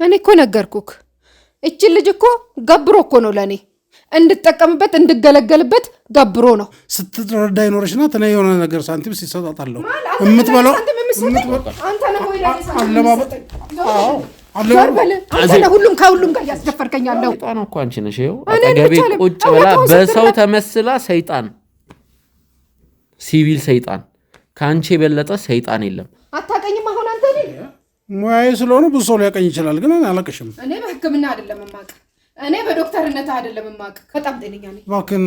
እኔ እኮ ነገርኩክ እቺ ልጅ እኮ ገብሮ እኮ ነው ለኔ እንድጠቀምበት እንድገለገልበት ገብሮ ነው ስትረዳ ይኖርሽና ተነ የሆነ ነገር ሳንቲም ሲሰጣጣለው እምትበለው አንተ ነው ወይ አንተ ሁሉም ከሁሉም ጋር ያስደፈርከኛለው ሰይጣን እኮ አንቺ ነሽ ይኸው አጠገቤ ቁጭ ብላ በሰው ተመስላ ሰይጣን ሲቪል ሰይጣን ካንቺ የበለጠ ሰይጣን የለም አታቀኝም አሁን አንተ ነኝ ሙያዬ ስለሆነ ብዙ ሰው ሊያቀኝ ይችላል ግን እኔ አላቀሽም እኔ በህክምና አይደለም ማቅ እኔ በዶክተርነት አይደለም ማቅ በጣም ጤነኛ ነኝ ባክን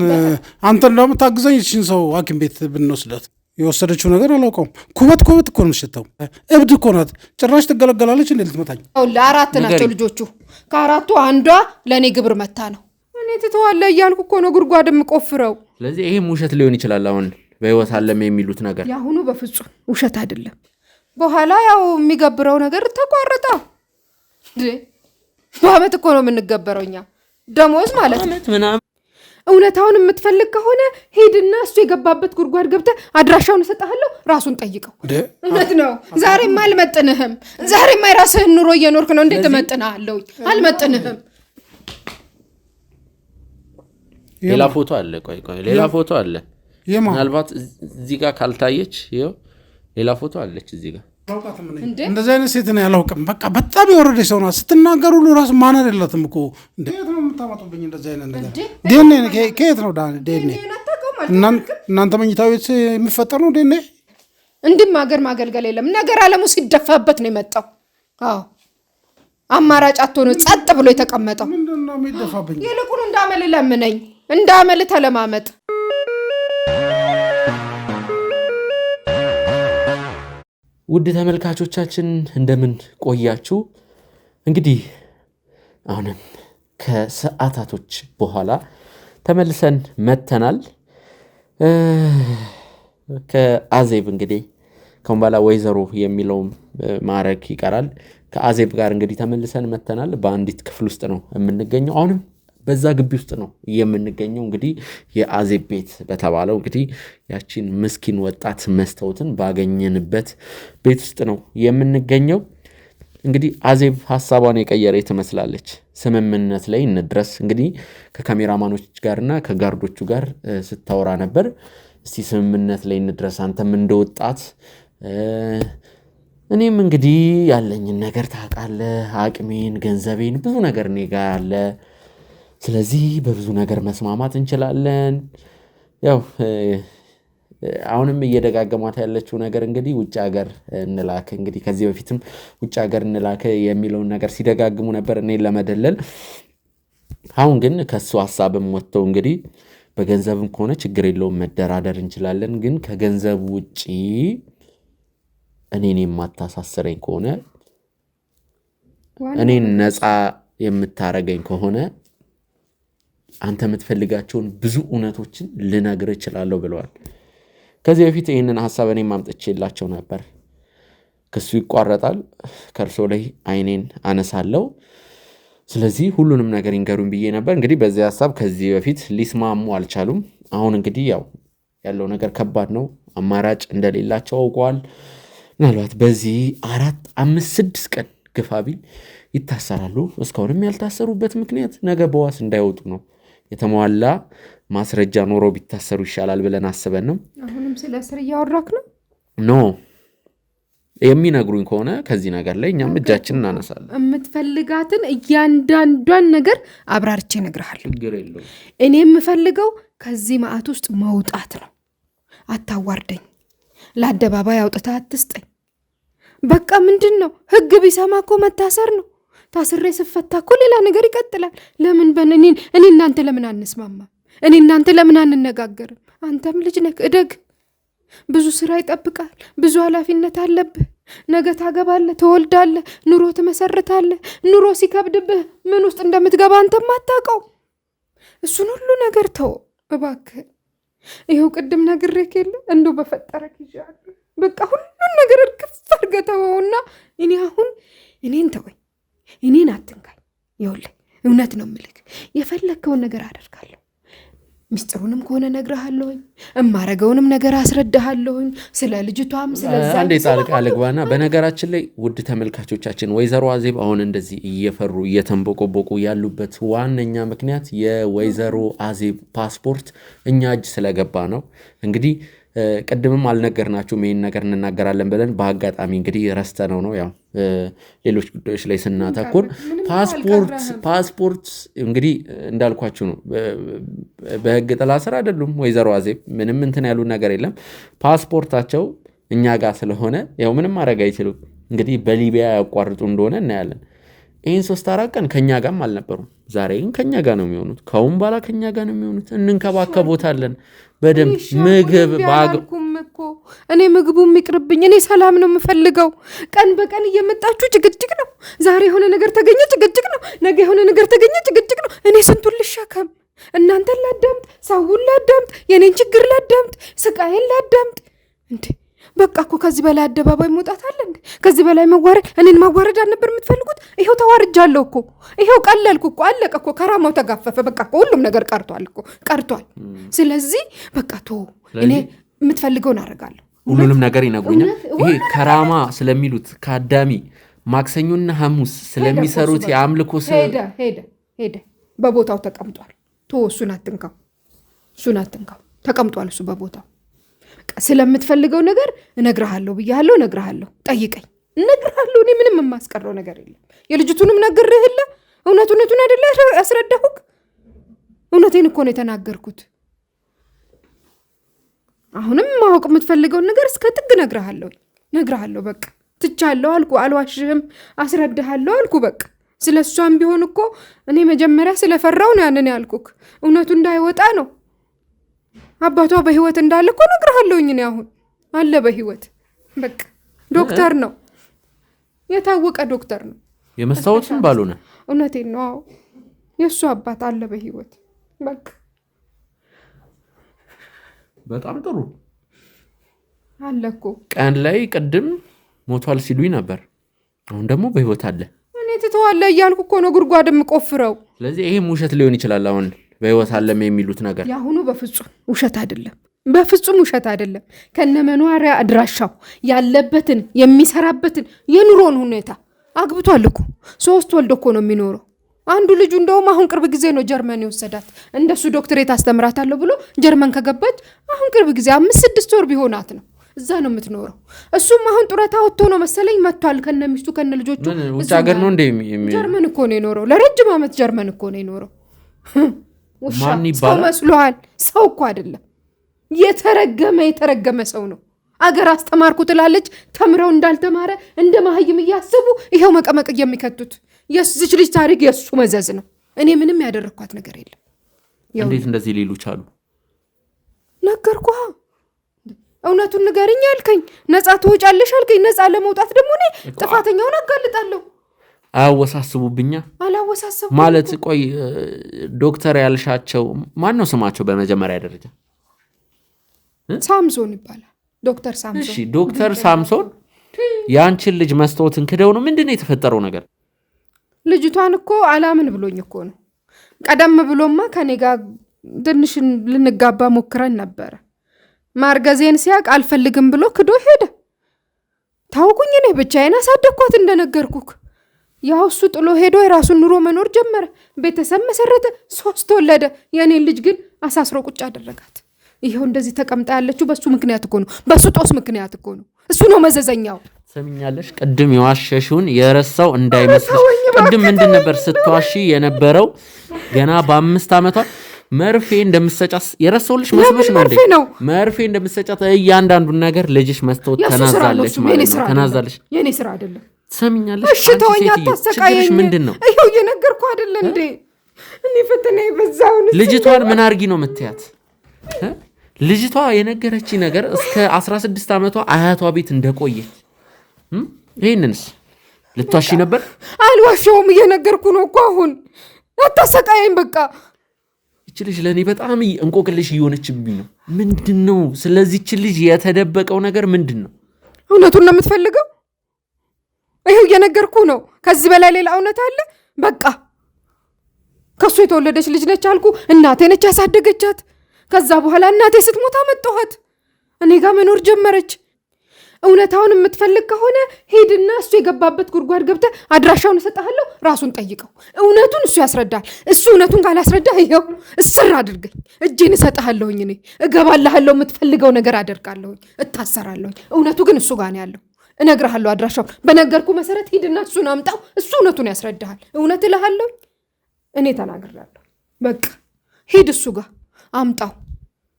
አንተ እንደውም ታግዘኝ እሺን ሰው ሐኪም ቤት ብንወስዳት የወሰደችው ነገር አላውቀውም ኩበት እኮ ነው የምትሸተው እብድ እኮ ናት ጭራሽ ትገለገላለች እንዴ ልትመታኝ ለአራት ናቸው ልጆቹ ከአራቱ አንዷ ለኔ ግብር መታ ነው እኔ ትተዋለ እያልኩ እኮ ነው ጉድጓድ የምቆፍረው ስለዚህ ይሄ ውሸት ሊሆን ይችላል አሁን በህይወት አለም የሚሉት ነገር ያሁኑ በፍጹም ውሸት አይደለም በኋላ ያው የሚገብረው ነገር ተቋረጠ በአመት እኮ ነው የምንገበረውኛ ደሞዝ ማለት ምናምን እውነታውን የምትፈልግ ከሆነ ሄድና እሱ የገባበት ጉድጓድ ገብተህ አድራሻውን እሰጥሃለሁ ራሱን ጠይቀው እውነት ነው ዛሬማ አልመጥንህም ዛሬማ የራስህን ኑሮ እየኖርክ ነው እንዴት እመጥንሃለሁ አልመጥንህም ሌላ ፎቶ አለ ቆይ ሌላ ፎቶ አለ ምናልባት እዚህ ጋር ካልታየች ይኸው ሌላ ፎቶ አለች እዚህ ጋር እንደዚህ አይነት ሴት ነው ያላውቅም በቃ በጣም የወረደች ሰው ናት ስትናገሩ ሁሉ ራሱ ማነር የላትም እኮ እንዴት ነው የምታመጡብኝ እንደዚህ አይነት ነገር ዴኔ ከየት ነው ዴኔ እናንተ መኝታ ቤት የሚፈጠር ነው ዴኔ እንድም ሀገር ማገልገል የለም ነገር አለሙ ሲደፋበት ነው የመጣው አዎ አማራጭ አጥቶ ነው ጸጥ ብሎ የተቀመጠው ምንድነው የሚደፋብኝ ይልቁን እንዳመል ለምነኝ እንዳመል ተለማመጥ ውድ ተመልካቾቻችን እንደምን ቆያችሁ እንግዲህ አሁንም ከሰዓታቶች በኋላ ተመልሰን መተናል ከአዜብ እንግዲህ ከንባላ ወይዘሮ የሚለው ማረክ ይቀራል ከአዜብ ጋር እንግዲህ ተመልሰን መተናል በአንዲት ክፍል ውስጥ ነው የምንገኘው አሁንም በዛ ግቢ ውስጥ ነው የምንገኘው እንግዲህ የአዜብ ቤት በተባለው እንግዲህ ያቺን ምስኪን ወጣት መስታወትን ባገኘንበት ቤት ውስጥ ነው የምንገኘው እንግዲህ አዜብ ሐሳቧን የቀየረ ትመስላለች ስምምነት ላይ እንድረስ እንግዲህ ከካሜራማኖች ጋርና ከጋርዶቹ ጋር ስታወራ ነበር እስቲ ስምምነት ላይ እንድረስ አንተም እንደወጣት እኔም እንግዲህ ያለኝን ነገር ታውቃለህ አቅሜን ገንዘቤን ብዙ ነገር እኔ ጋር አለ ስለዚህ በብዙ ነገር መስማማት እንችላለን ያው አሁንም እየደጋገማት ያለችው ነገር እንግዲህ ውጭ ሀገር እንላክ እንግዲህ ከዚህ በፊትም ውጭ ሀገር እንላክ የሚለውን ነገር ሲደጋግሙ ነበር እኔን ለመደለል አሁን ግን ከሱ ሐሳብም ወጥተው እንግዲህ በገንዘብም ከሆነ ችግር የለውም መደራደር እንችላለን ግን ከገንዘብ ውጪ እኔን የማታሳስረኝ ከሆነ እኔን ነፃ የምታረገኝ ከሆነ አንተ የምትፈልጋቸውን ብዙ እውነቶችን ልነግር እችላለሁ ብለዋል ከዚህ በፊት ይህንን ሐሳብ እኔም አምጥቼላቸው ነበር ክሱ ይቋረጣል ከርሶ ላይ አይኔን አነሳለሁ ስለዚህ ሁሉንም ነገር ይንገሩን ብዬ ነበር እንግዲህ በዚህ ሐሳብ ከዚህ በፊት ሊስማሙ አልቻሉም አሁን እንግዲህ ያለው ነገር ከባድ ነው አማራጭ እንደሌላቸው አውቀዋል ምናልባት በዚህ 4 5 6 ቀን ግፋቢል ይታሰራሉ እስካሁንም ያልታሰሩበት ምክንያት ነገ በዋስ እንዳይወጡ ነው የተሟላ ማስረጃ ኖሮ ቢታሰሩ ይሻላል ብለን አስበን ነው አሁንም ስለ እስር እያወራክ ነው ኖ የሚነግሩኝ ከሆነ ከዚህ ነገር ላይ እኛም እጃችንን እናነሳለን የምትፈልጋትን እያንዳንዷን ነገር አብራርቼ እነግርሃለሁ ችግር የለውም እኔ የምፈልገው ከዚህ ማዕት ውስጥ መውጣት ነው አታዋርደኝ ለአደባባይ አውጥታ አትስጠኝ በቃ ምንድነው ህግ ቢሰማ እኮ መታሰር ነው ታስሬ ስፈታ እኮ ሌላ ነገር ይቀጥላል ለምን እኔ እናንተ ለምን አንስማማ እኔ እናንተ ለምን አንነጋገርም አንተም ልጅ ነህ እደግ ብዙ ስራ ይጠብቃል ብዙ ኃላፊነት አለብህ ነገ ታገባለህ ትወልዳለህ ኑሮ ትመሰርታለህ ኑሮ ሲከብድብህ ምን ውስጥ እንደምትገባ አንተም አታውቀው እሱን ሁሉ ነገር ተው እባክህ ይሄው ቅድም ነግሬክ የለ እንደው በፈጠረክ ይያል በቃ ሁሉ ነገር እርግፍ አድርገተውና እኔ አሁን እኔን ተወኝ እኔን አትንካኝ ይኸውልህ እውነት ነው የምልክ የፈለከውን ነገር አደርጋለሁ ሚስጥሩንም ከሆነ ነግረሃለሁኝ፣ እማረገውንም ነገር አስረዳሃለሁኝ። ስለ ልጅቷም ስለዛ አንዴ ጣልቃ ልግባና በነገራችን ላይ ውድ ተመልካቾቻችን ወይዘሮ አዜብ አሁን እንደዚህ እየፈሩ እየተንቦቆቦቁ ያሉበት ዋነኛ ምክንያት የወይዘሮ አዜብ ፓስፖርት እኛ እጅ ስለገባ ነው። እንግዲህ ቅድምም አልነገርናችሁም ይሄን ነገር እንናገራለን ብለን በአጋጣሚ እንግዲህ ረስተነው ነው። ያው ሌሎች ጉዳዮች ላይ ስናተኩር ፓስፖርት እንግዲህ እንዳልኳችሁ ነው። በህግ ጥላ ስር አይደሉም ወይዘሮ አዜብ፣ ምንም እንትን ያሉ ነገር የለም። ፓስፖርታቸው እኛ ጋር ስለሆነ ያው ምንም ማድረግ አይችሉም። እንግዲህ በሊቢያ ያቋርጡ እንደሆነ እናያለን። ይህን 3-4 ቀን ከኛ ጋርም አልነበሩም። ዛሬ ግን ከኛ ጋር ነው የሚሆኑት። ከአሁን በኋላ ከኛ ጋር ነው የሚሆኑት። እንንከባከቦታለን በደንብ ምግብ እኮ እኔ ምግቡ የሚቅርብኝ፣ እኔ ሰላም ነው የምፈልገው። ቀን በቀን እየመጣችሁ ጭቅጭቅ ነው። ዛሬ የሆነ ነገር ተገኘ ጭቅጭቅ ነው፣ ነገ የሆነ ነገር ተገኘ ጭቅጭቅ ነው። እኔ ስንቱን ልሸከም? እናንተን ላዳምጥ፣ ሰውን ላዳምጥ፣ የኔን ችግር ላዳምጥ፣ ስቃዬን ላዳምጥ። እንዴ በቃ እኮ ከዚህ በላይ አደባባይ መውጣት አለ እንዴ? ከዚህ በላይ መዋረድ? እኔን ማዋረድ አልነበር የምትፈልጉት? ይሄው ተዋርጃለሁ እኮ፣ ይሄው ቀለልኩ እኮ፣ አለቀ እኮ፣ ከራማው ተጋፈፈ። በቃ እኮ ሁሉም ነገር ቀርቷል እኮ ቀርቷል። ስለዚህ በቃ እኔ የምትፈልገውን አደርጋለሁ። ሁሉንም ነገር ይነግሩኛል። ይሄ ከራማ ስለሚሉት ከአዳሚ ማክሰኞና ሐሙስ ስለሚሰሩት የአምልኮ ሄደ በቦታው ተቀምጧል። እሱን አትንካው፣ ተቀምጧል እሱ በቦታው። ስለምትፈልገው ነገር እነግርሃለሁ ብያለሁ፣ እነግርሃለሁ። ጠይቀኝ፣ እነግርሃለሁ። እኔ ምንም የማስቀረው ነገር የለም። የልጅቱንም ነግሬህ የለ እውነቱን አይደለ ያስረዳሁክ? እውነቴን እኮ ነው የተናገርኩት። አሁንም ማወቅ የምትፈልገውን ነገር እስከ ጥግ እነግርሃለሁ። በቃ ትቻለሁ አልኩ፣ አልዋሽህም፣ አስረዳሃለሁ አልኩ። በቃ ስለሷም ቢሆን እኮ እኔ መጀመሪያ ስለፈራው ነው ያንን ያልኩክ። እውነቱ እንዳይወጣ ነው። አባቷ በህይወት እንዳለ እኮ እነግርሃለሁኝ። እኔ አሁን አለ በህይወት። በቃ ዶክተር ነው፣ የታወቀ ዶክተር ነው። የመስታወቱን ባልሆነ እውነቴን ነው። አዎ የእሱ አባት አለ በህይወት። በቃ በጣም ጥሩ አለ እኮ። ቀን ላይ ቅድም ሞቷል ሲሉኝ ነበር፣ አሁን ደግሞ በህይወት አለ። እኔ ትተዋለህ እያልኩ እኮ ነው ጉድጓድ የምቆፍረው። ስለዚህ ይሄም ውሸት ሊሆን ይችላል። አሁን በህይወት አለም የሚሉት ነገር ያሁኑ በፍጹም ውሸት አይደለም፣ በፍጹም ውሸት አይደለም። ከነመኖሪያ አድራሻው ያለበትን የሚሰራበትን የኑሮን ሁኔታ አግብቷል እኮ። 3 ወልዶ እኮ ነው የሚኖረው። አንዱ ልጁ እንደውም አሁን ቅርብ ጊዜ ነው ጀርመን የወሰዳት። እንደሱ ዶክተሬት አስተምራታለሁ ብሎ ጀርመን ከገባች አሁን ቅርብ ጊዜ 5-6 ወር ቢሆናት ነው እዛ ነው የምትኖረው። እሱም አሁን ጡረታ ወጥቶ ነው መሰለኝ መጥቷል ከነሚስቱ ከነልጆቹ። ውጭ ሀገር ነው እንደ ጀርመን እኮ ነው የኖረው ለረጅም ዓመት ጀርመን እኮ ነው የኖረው። ማን ይባላል? ሰው መስሎሃል? ሰው እኮ አይደለም። የተረገመ ሰው ነው። አገር አስተማርኩ ትላለች፣ ተምረው እንዳልተማረ እንደ ማህይም እያስቡ ይሄው መቀመቅ የሚከቱት። የዚች ልጅ ታሪክ የሱ መዘዝ ነው። እኔ ምንም ያደረኳት ነገር የለም። እንዴት እንደዚህ ሊሉ ቻሉ? ነገርኩ። እውነቱን ንገሪኝ አልከኝ፣ ነፃ ትወጫለሽ አልከኝ። ነፃ ለመውጣት ደግሞ እኔ ጥፋተኛውን አጋልጣለሁ። አያወሳስቡብኛ አላወሳሰቡ ማለት። ቆይ ዶክተር ያልሻቸው ማን ነው ስማቸው በመጀመሪያ ደረጃ? ሳምሶን ይባላል። ዶክተር ሳምሶን። እሺ ዶክተር ሳምሶን ያንቺን ልጅ መስታወትን ክደው ነው? ምንድነው የተፈጠረው ነገር? ልጅቷን እኮ አላምን ብሎኝ እኮ ነው። ቀደም ብሎማ ከኔ ጋር ትንሽ ልንጋባ ሞክረን ነበረ። ማርገዜን ሲያቅ አልፈልግም ብሎ ክዶ ሄደ። ታውቁኝ፣ እኔ ብቻዬን አሳደግኳት እንደነገርኩክ። ያው እሱ ጥሎ ሄዶ የራሱን ኑሮ መኖር ጀመረ። ቤተሰብ መሰረተ፣ 3 ወለደ። የኔን ልጅ ግን አሳስሮ ቁጭ አደረጋት። ይሄው እንደዚህ ተቀምጣ ያለችው በሱ ምክንያት እኮ ነው። በሱ ጦስ ምክንያት እኮ ነው። እሱ ነው መዘዘኛው። ሰምኛለሽ? ቅድም የዋሸሽውን የረሳው እንዳይመስልሽ። ቅድም ምንድን ነበር ስትዋሺ የነበረው? ገና በ5 ዓመቷ መርፌ እንደምትሰጫት የረሳውልሽ መስሎሽ ነው እንዴ? መርፌ እንደምትሰጫት እያንዳንዱን ነገር ልጅሽ መስጠት ተናዛለች ማለት ነው። ተናዛለች። የኔ ስራ አይደለም። ሰምኛለሽ? እሺ ተወኝ፣ አታሰቃየኝ። ምንድን ነው? ይሄው እየነገርኩ አይደለ እንዴ? እኔ ፈተና ይበዛው። ልጅቷን ምን አርጊ ነው የምትያት? ልጅቷ የነገረች ነገር እስከ 16 ዓመቷ አያቷ ቤት እንደቆየች ይሄንንስ ልትዋሺ ነበር? አልዋሸውም፣ እየነገርኩ ነው እኮ። አሁን አታሰቃየኝ በቃ። እቺ ልጅ ለኔ በጣም እንቆቅልሽ እየሆነችብኝ ነው። ምንድነው ስለዚህ እቺ ልጅ የተደበቀው ነገር ምንድነው? እውነቱን ነው የምትፈልገው? ይሄው እየነገርኩ ነው። ከዚህ በላይ ሌላ እውነት አለ? በቃ ከሱ የተወለደች ልጅ ነች አልኩ። እናቴ ነች ያሳደገቻት። ከዛ በኋላ እናቴ ስትሞት አመጣኋት። እኔ ጋር መኖር ጀመረች። እውነታውን የምትፈልግ ከሆነ ሄድና እሱ የገባበት ጉድጓድ ገብተህ አድራሻውን እሰጥሃለሁ፣ ራሱን ጠይቀው። እውነቱን እሱ ያስረዳል። እሱ እውነቱን ካላስረዳ ይኸው እስር አድርገኝ፣ እጄን እሰጥሃለሁኝ፣ እኔ እገባልሃለሁ፣ የምትፈልገው ነገር አደርጋለሁኝ፣ እታሰራለሁኝ። እውነቱ ግን እሱ ጋር ነው ያለው። እነግርሃለሁ አድራሻውን። በነገርኩ መሰረት ሂድና እሱን አምጣው፣ እሱ እውነቱን ያስረዳሃል። እውነት እልሃለሁ፣ እኔ ተናግሬያለሁ። በቃ ሂድ እሱ ጋር አምጣው፣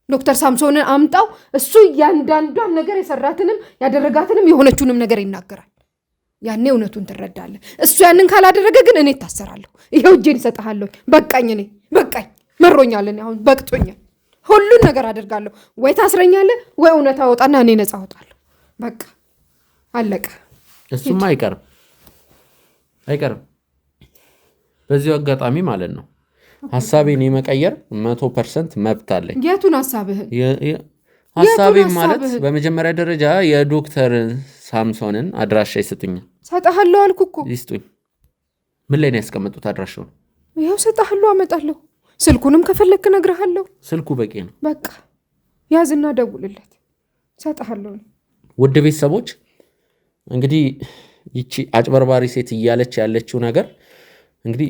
ዶክተር ሳምሶንን አምጣው። እሱ እያንዳንዷን ነገር የሰራትንም ያደረጋትንም የሆነችውንም ነገር ይናገራል። ያኔ እውነቱን ትረዳለህ። እሱ ያንን ካላደረገ ግን እኔ እታሰራለሁ። ይኸው እጄን እሰጥሃለሁ። በቃኝ፣ እኔ በቃኝ፣ መሮኛል። እኔ አሁን በቅቶኛል። ሁሉን ነገር አደርጋለሁ። ወይ ታስረኛለህ ወይ እውነት አወጣና እኔ ነፃ አወጣለሁ። በቃ አለቀ። እሱም አይቀርም። በዚሁ አጋጣሚ ማለት ነው ሀሳቤን የመቀየር 100% መብት አለኝ። የቱን ሀሳብህን? ሀሳቤን ማለት በመጀመሪያ ደረጃ የዶክተር ሳምሶንን አድራሻ ይስጡኛል። ሰጠሃለሁ አልኩ እኮ። ይስጡኝ። ምን ላይ ነው ያስቀመጡት አድራሻውን? ይኸው ሰጠሃለሁ፣ አመጣለሁ። ስልኩንም ከፈለክ እነግርሃለሁ። ስልኩ በቂ ነው። በቃ ያዝና ደውልለት። ሰጠሃለሁ። ውድ ቤተሰቦች እንግዲህ ይቺ አጭበርባሪ ሴት እያለች ያለችው ነገር እንግዲህ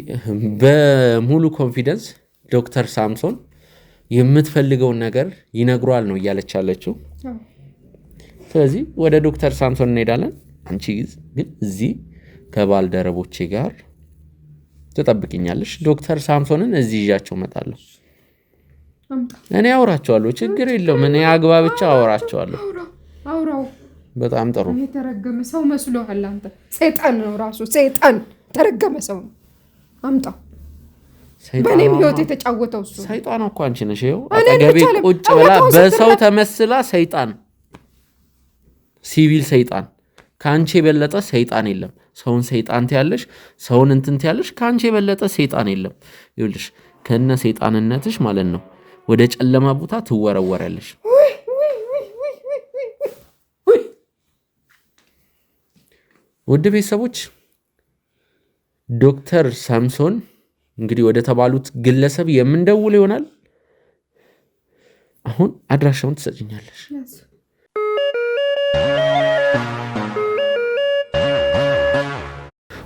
በሙሉ ኮንፊደንስ ዶክተር ሳምሶን የምትፈልገውን ነገር ይነግሯል ነው እያለች ያለችው። ስለዚህ ወደ ዶክተር ሳምሶን እንሄዳለን። አንቺ ግን እዚህ ከባልደረቦቼ ጋር ትጠብቅኛለሽ። ዶክተር ሳምሶንን እዚህ ይዣቸው እመጣለሁ። እኔ አውራቸዋለሁ፣ ችግር የለውም። እኔ አግባብቻ አውራቸዋለሁ። አውራው። በጣም ጥሩ። የተረገመ ሰው መስሎሃል አንተ። ሰይጣን ነው ራሱ፣ ሰይጣን ተረገመ ሰው ነው። አምጣው። በእኔም ህይወት የተጫወተው እሱ ሰይጣን እኮ አንቺ ነሽ። ይኸው አጠገቤ ቁጭ ብላ በሰው ተመስላ ሰይጣን፣ ሲቪል ሰይጣን። ከአንቺ የበለጠ ሰይጣን የለም። ሰውን ሰይጣን ትያለሽ፣ ሰውን እንትን ትያለሽ። ከአንቺ የበለጠ ሰይጣን የለም። ይኸውልሽ ከነ ሰይጣንነትሽ ማለት ነው ወደ ጨለማ ቦታ ትወረወራለሽ። ውድ ቤተሰቦች ዶክተር ሳምሶን እንግዲህ ወደ ተባሉት ግለሰብ የምንደውል ይሆናል። አሁን አድራሻውን ትሰጭኛለሽ።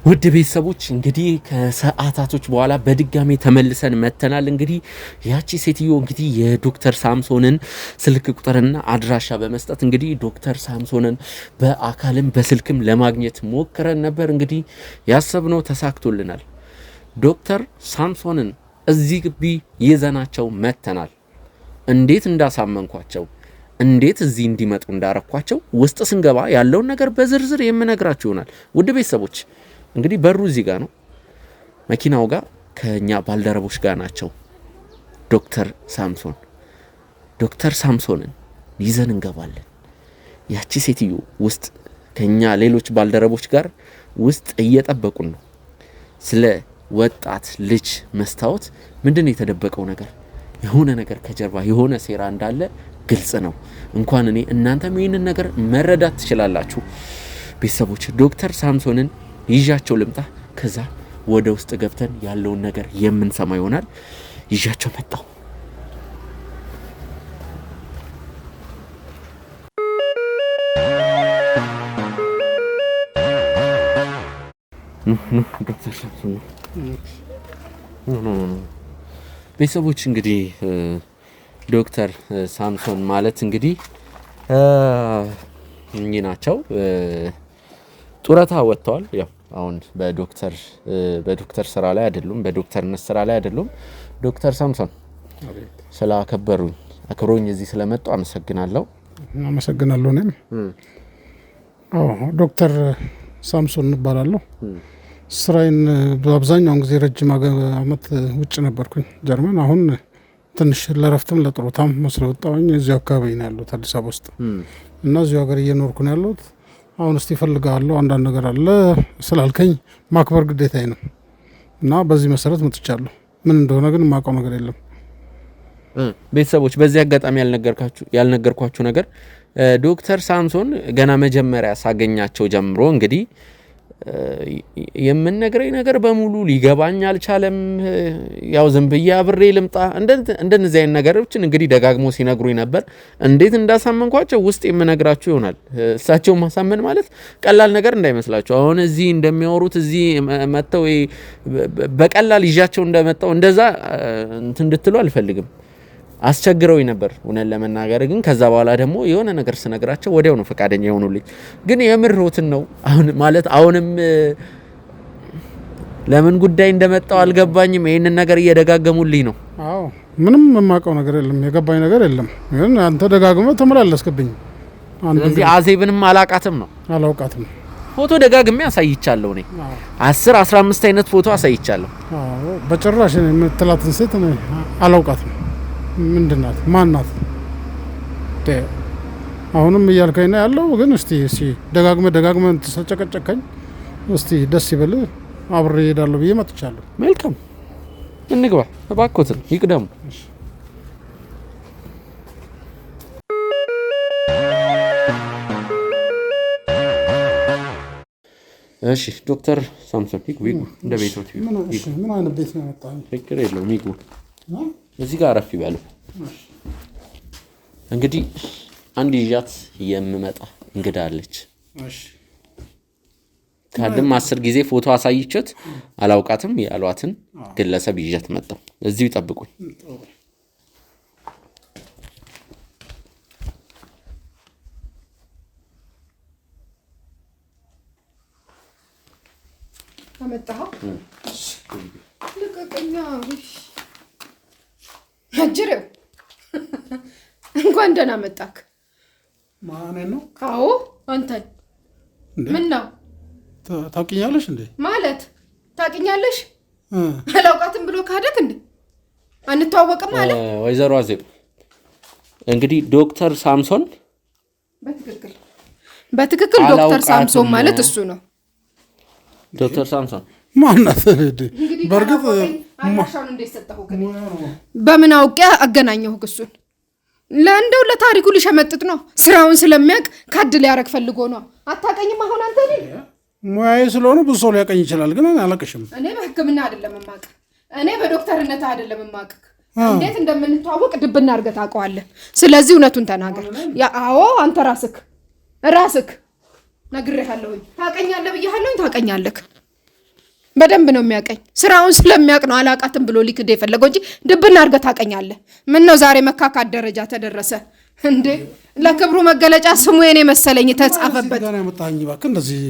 ውድ ቤተሰቦች እንግዲህ ከሰዓታቶች በኋላ በድጋሚ ተመልሰን መተናል። እንግዲህ ያቺ ሴትዮ እንግዲህ የዶክተር ሳምሶንን ስልክ ቁጥርና አድራሻ በመስጠት እንግዲህ ዶክተር ሳምሶንን በአካልም በስልክም ለማግኘት ሞክረን ነበር። እንግዲህ ያሰብነው ተሳክቶልናል። ዶክተር ሳምሶንን እዚህ ግቢ ይዘናቸው መተናል። እንዴት እንዳሳመንኳቸው፣ እንዴት እዚህ እንዲመጡ እንዳረኳቸው ውስጥ ስንገባ ያለውን ነገር በዝርዝር የምነግራችሁ ይሆናል። ውድ ቤተሰቦች እንግዲህ በሩ እዚህ ጋር ነው። መኪናው ጋር ከኛ ባልደረቦች ጋር ናቸው። ዶክተር ሳምሶንን ይዘን እንገባለን። ያቺ ሴትዮ ውስጥ ከኛ ሌሎች ባልደረቦች ጋር ውስጥ እየጠበቁን ነው። ስለ ወጣት ልጅ መስታወት ምንድን ነው የተደበቀው ነገር? የሆነ ነገር ከጀርባ የሆነ ሴራ እንዳለ ግልጽ ነው። እንኳን እኔ እናንተም ይህንን ነገር መረዳት ትችላላችሁ። ቤተሰቦች ዶክተር ሳምሶንን ይዣቸው ልምጣ። ከዛ ወደ ውስጥ ገብተን ያለውን ነገር የምንሰማ ይሆናል። ይዣቸው መጣሁ። ዶክተር ሳምሶን ቤተሰቦች እንግዲህ ዶክተር ሳምሶን ማለት እንግዲህ እኚህ ናቸው። ጡረታ ወጥተዋል። ያው አሁን በዶክተር ስራ ላይ አይደሉም፣ በዶክተርነት ስራ ላይ አይደሉም። ዶክተር ሳምሶን አክብሮኝ እዚህ ስለመጡ አመሰግናለሁ። እኔም ዶክተር ሳምሶን እንባላለሁ። ስራዬን በአብዛኛውን ጊዜ ረጅም አመት ውጭ ነበርኩኝ ጀርመን። አሁን ትንሽ ለረፍትም ለጥሮታም ስለወጣሁኝ እዚሁ አካባቢ ነው ያለሁት አዲስ አበባ ውስጥ እና እዚሁ ሀገር እየኖርኩ ነው ያለሁት። አሁን እስቲ እፈልጋለሁ አንዳንድ ነገር አለ ስላልከኝ ማክበር ግዴታዬ ነው እና በዚህ መሰረት መጥቻለሁ። ምን እንደሆነ ግን የማውቀው ነገር የለም። ቤተሰቦች በዚህ አጋጣሚ ያልነገርኳችሁ ነገር ዶክተር ሳምሶን ገና መጀመሪያ ሳገኛቸው ጀምሮ እንግዲህ የምንነግረኝ ነገር በሙሉ ሊገባኝ አልቻለም። ያው ዝም ብዬ አብሬ ልምጣ እንደነዚህ አይነት ነገሮችን እንግዲህ ደጋግሞ ሲነግሩኝ ነበር። እንዴት እንዳሳመንኳቸው ውስጥ የምነግራችሁ ይሆናል። እሳቸው ማሳመን ማለት ቀላል ነገር እንዳይመስላችሁ። አሁን እዚህ እንደሚያወሩት እዚህ መተው በቀላል ይዣቸው እንደመጣው እንደዛ እንድትሉ አልፈልግም። አስቸግረውኝ ነበር እውነት ለመናገር ግን ከዛ በኋላ ደግሞ የሆነ ነገር ስነግራቸው ወዲያው ነው ፈቃደኛ የሆኑልኝ። ግን የምርሮትን ነው አሁን ማለት አሁንም ለምን ጉዳይ እንደመጣው አልገባኝም። ይሄንን ነገር እየደጋገሙልኝ ነው። አዎ ምንም የማውቀው ነገር የለም፣ የገባኝ ነገር የለም። ግን አንተ ደጋግመህ ተመላለስክብኝ። ስለዚህ አዜብንም አላቃትም ነው አላውቃትም። ፎቶ ደጋግሜ አሳይቻለሁ። እኔ 10 15 አይነት ፎቶ አሳይቻለሁ። አዎ በጭራሽ የምትላትን ሴት አላውቃትም። ምንድናት? ማናት? አሁንም እያልከኝ ነው ያለው። ግን እስቲ ደጋግመህ ተጨቀጨቀኝ። እስቲ ደስ ይበል አብሬ እሄዳለሁ ብዬ መጥቻለሁ። መልካም እንግባ እባክዎትን ይቅደሙ። እሺ ዶክተር ሳምሶን ይግቡ። እንደ ቤቶት ምን አይነት ቤት ነው የመጣው? ችግር የለውም ይግቡ። እዚህ ጋር አረፍ ይበሉ። እንግዲህ አንድ ይዣት የምመጣ እንግዳ አለች። ከአንድም 10 ጊዜ ፎቶ አሳይቼት አላውቃትም ያሏትን ግለሰብ ይዣት መጣሁ። እዚሁ ይጠብቁኝ። አመጣው ለቀቀኛ አጅሬው እንኳን ደህና መጣክ። ማን ነው? አዎ አንተን። ምን ነው ታውቂኛለሽ እንዴ? ማለት ታውቂኛለሽ? አላውቃትም ብሎ ካደክ እንዴ? አንተዋወቅም አለ። ወይዘሮ አዜብ እንግዲህ ዶክተር ሳምሶን በትክክል ዶክተር ሳምሶን ማለት እሱ ነው። ዶክተር ሳምሶን ማናት? በርግጥ አሻውን እንደሰጠሁ በምን አውቄ አገናኘሁ እሱን? ለእንደው ለታሪኩ ሊሸመጥጥ ነው። ስራውን ስለሚያውቅ ካድ ሊያረግ ፈልጎ ነው። አታቀኝም? አሁን አንተ ነኝ ሙያዬ ስለሆነ ብዙ ሰው ሊያቀኝ ይችላል፣ ግን አላቀሽም። እኔ በሕክምና አይደለም የማውቅ፣ እኔ በዶክተርነት አይደለም የማውቅ። እንዴት እንደምንተዋወቅ ድብና አድርገህ ታውቀዋለህ። ስለዚህ እውነቱን ተናገር። አዎ አንተ ራስክ ነግሬሃለሁኝ። ታቀኛለህ ብያለሁኝ። ታቀኛለህ። በደንብ ነው የሚያቀኝ። ስራውን ስለሚያውቅ ነው አላቃትም ብሎ ሊክድ የፈለገው እንጂ ድብና አድርገህ ታቀኛለህ። ምን ነው ዛሬ መካካት ደረጃ ተደረሰ እንዴ? ለክብሩ መገለጫ ስሙ የኔ መሰለኝ ተጻፈበት። ጋር ያመጣኝ እባክህ እንደዚህ።